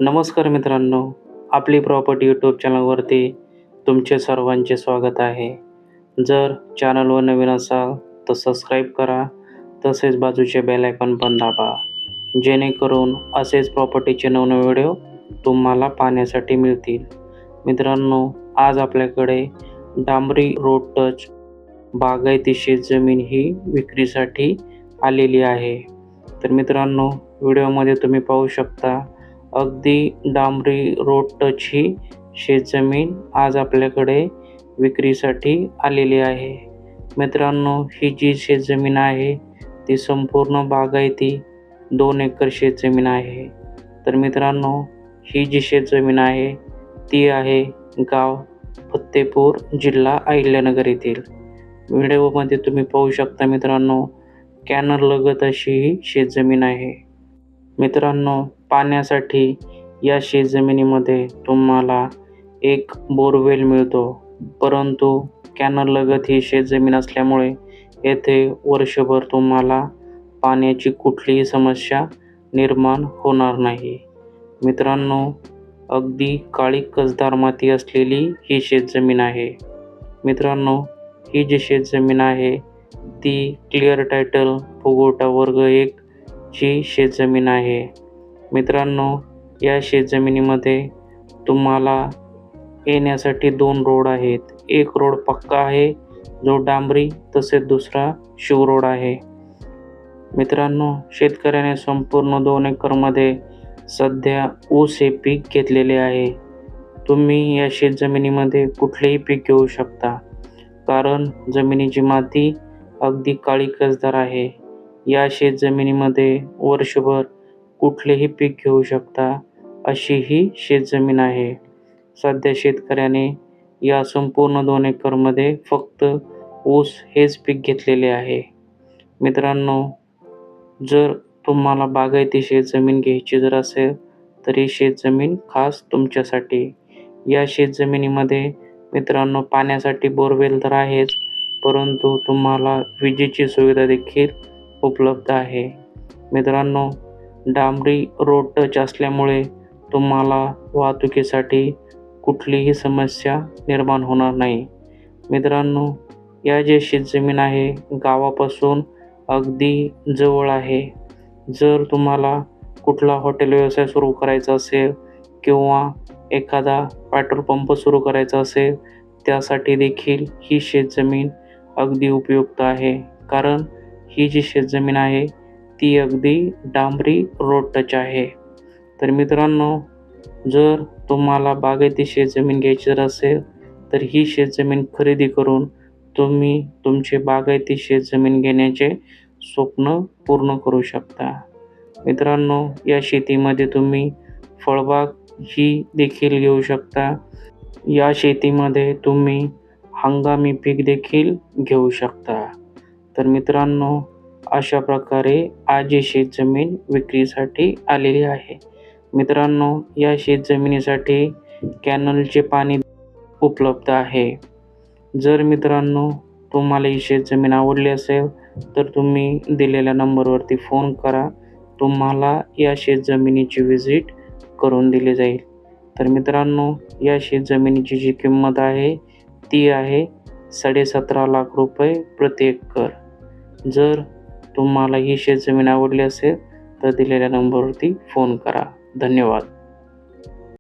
नमस्कार मित्रांनो, आपली प्रॉपर्टी यूट्यूब चॅनलवरती तुमचे सर्वांचे स्वागत आहे. जर चॅनलवर नवीन असाल तर सबस्क्राईब करा, तसेच बाजूचे बेल आयकॉन पण दाबा, जेणेकरून असेच प्रॉपर्टीचे नवनवे व्हिडिओ तुम्हाला पाहण्यासाठी मिळतील. मित्रांनो, आज आपल्याकडे डांबरी रोड टच बागायती शेतजमीन ही विक्रीसाठी आलेली आहे. तर मित्रांनो, व्हिडिओमध्ये तुम्ही पाहू शकता अगदी डांबरी रोड टच ही शेतजमीन आज आपल्याकडे विक्रीसाठी आलेली आहे. मित्रांनो, ही जी शेतजमीन आहे ती संपूर्ण बागायती 2 एकर शेतजमीन आहे. तर मित्रांनो, ही जी शेतजमीन आहे ती आहे गाव फत्तेपूर, जिल्हा अहिल्यानगर येथील. व्हिडिओमध्ये तुम्ही पाहू शकता मित्रांनो, कॅनल लगत अशी ही शेतजमीन आहे. मित्रांनो, पाण्यासाठी या शेतजमिनीमध्ये तुम्हाला एक बोरवेल मिळतो, परंतु कॅनल लगत ही शेतजमीन असल्यामुळे येथे वर्षभर तुम्हाला पाण्याची कुठलीही समस्या निर्माण होणार नाही. मित्रांनो, अगदी काळी कसदार माती असलेली ही शेतजमीन आहे. मित्रांनो, ही जी शेतजमीन आहे ती क्लिअर टायटल फुगवटा वर्ग 1 ची शेतजमीन आहे. मित्रांनो, या शेतजमिनीमध्ये तुम्हाला येण्यासाठी 2 रोड आहेत. एक रोड पक्का आहे जो डांबरी, तसेच दुसरा शिवरोड आहे. मित्रांनो, शेतकऱ्याने संपूर्ण 2 एकरमध्ये सध्या ऊस हे पीक घेतलेले आहे. तुम्ही या शेतजमिनीमध्ये कुठलेही पीक घेऊ शकता, कारण जमिनीची माती अगदी काळी कसदार आहे. या शेतजमिनीमध्ये वर्षभर कुठलेही पीक घेऊ शकता अशी ही शेतजमीन आहे. सध्या शेतकऱ्याने या संपूर्ण 2 एकरमध्ये फक्त ऊस हेच पीक घेतलेले आहे. मित्रांनो, जर तुम्हाला बागायती शेतजमीन घ्यायची जर असेल तर ही शेतजमीन खास तुमच्यासाठी. या शेतजमिनीमध्ये मित्रांनो, पाण्यासाठी बोरवेल तर आहेच, परंतु तुम्हाला विजेची सुविधा देखील उपलब्ध आहे. मित्रांनो, डांबरी रोड टच असल्यामुळे तुम्हाला वाहतुकीसाठी कुठलीही समस्या निर्माण होणार नाही. मित्रांनो, या जे शेतजमीन आहे गावापासून अगदी जवळ आहे. जर तुम्हाला कुठला हॉटेल व्यवसाय सुरू करायचा असेल किंवा एखादा पेट्रोल पंप सुरू करायचा असेल, त्यासाठी देखील ही शेतजमीन अगदी उपयुक्त आहे, कारण ही जी शेतजमीन आहे ती अगदी डांबरी रोड टच आहे. तर मित्रांनो, जर तुम्हाला बागायती शेतजमीन घ्यायची जर असेल तर ही शेतजमीन खरेदी करून तुम्ही तुमचे बागायती शेतजमीन घेण्याचे स्वप्न पूर्ण करू शकता. मित्रांनो, या शेतीमध्ये तुम्ही फळबाग ही देखील घेऊ शकता. या शेतीमध्ये तुम्ही हंगामी पीक देखील घेऊ शकता. तर मित्रांनो, अशा प्रकारे आज ही शेतजमीन विक्रीसाठी आलेली आहे. मित्रांनो, या शेतजमिनीसाठी कॅनलचे पाणी उपलब्ध आहे. जर मित्रांनो तुम्हाला ही शेतजमीन आवडली असेल तर तुम्ही दिलेल्या नंबरवरती फोन करा. तुम्हाला या शेतजमिनीची व्हिजिट करून दिली जाईल. तर मित्रांनो, या शेतजमिनीची जी किंमत आहे ती आहे 17.5 लाख रुपये प्रति एकर. जर तुम्हाला ही शेतजमीन आवडली असेल तर दिलेल्या नंबरवरती फोन करा. धन्यवाद.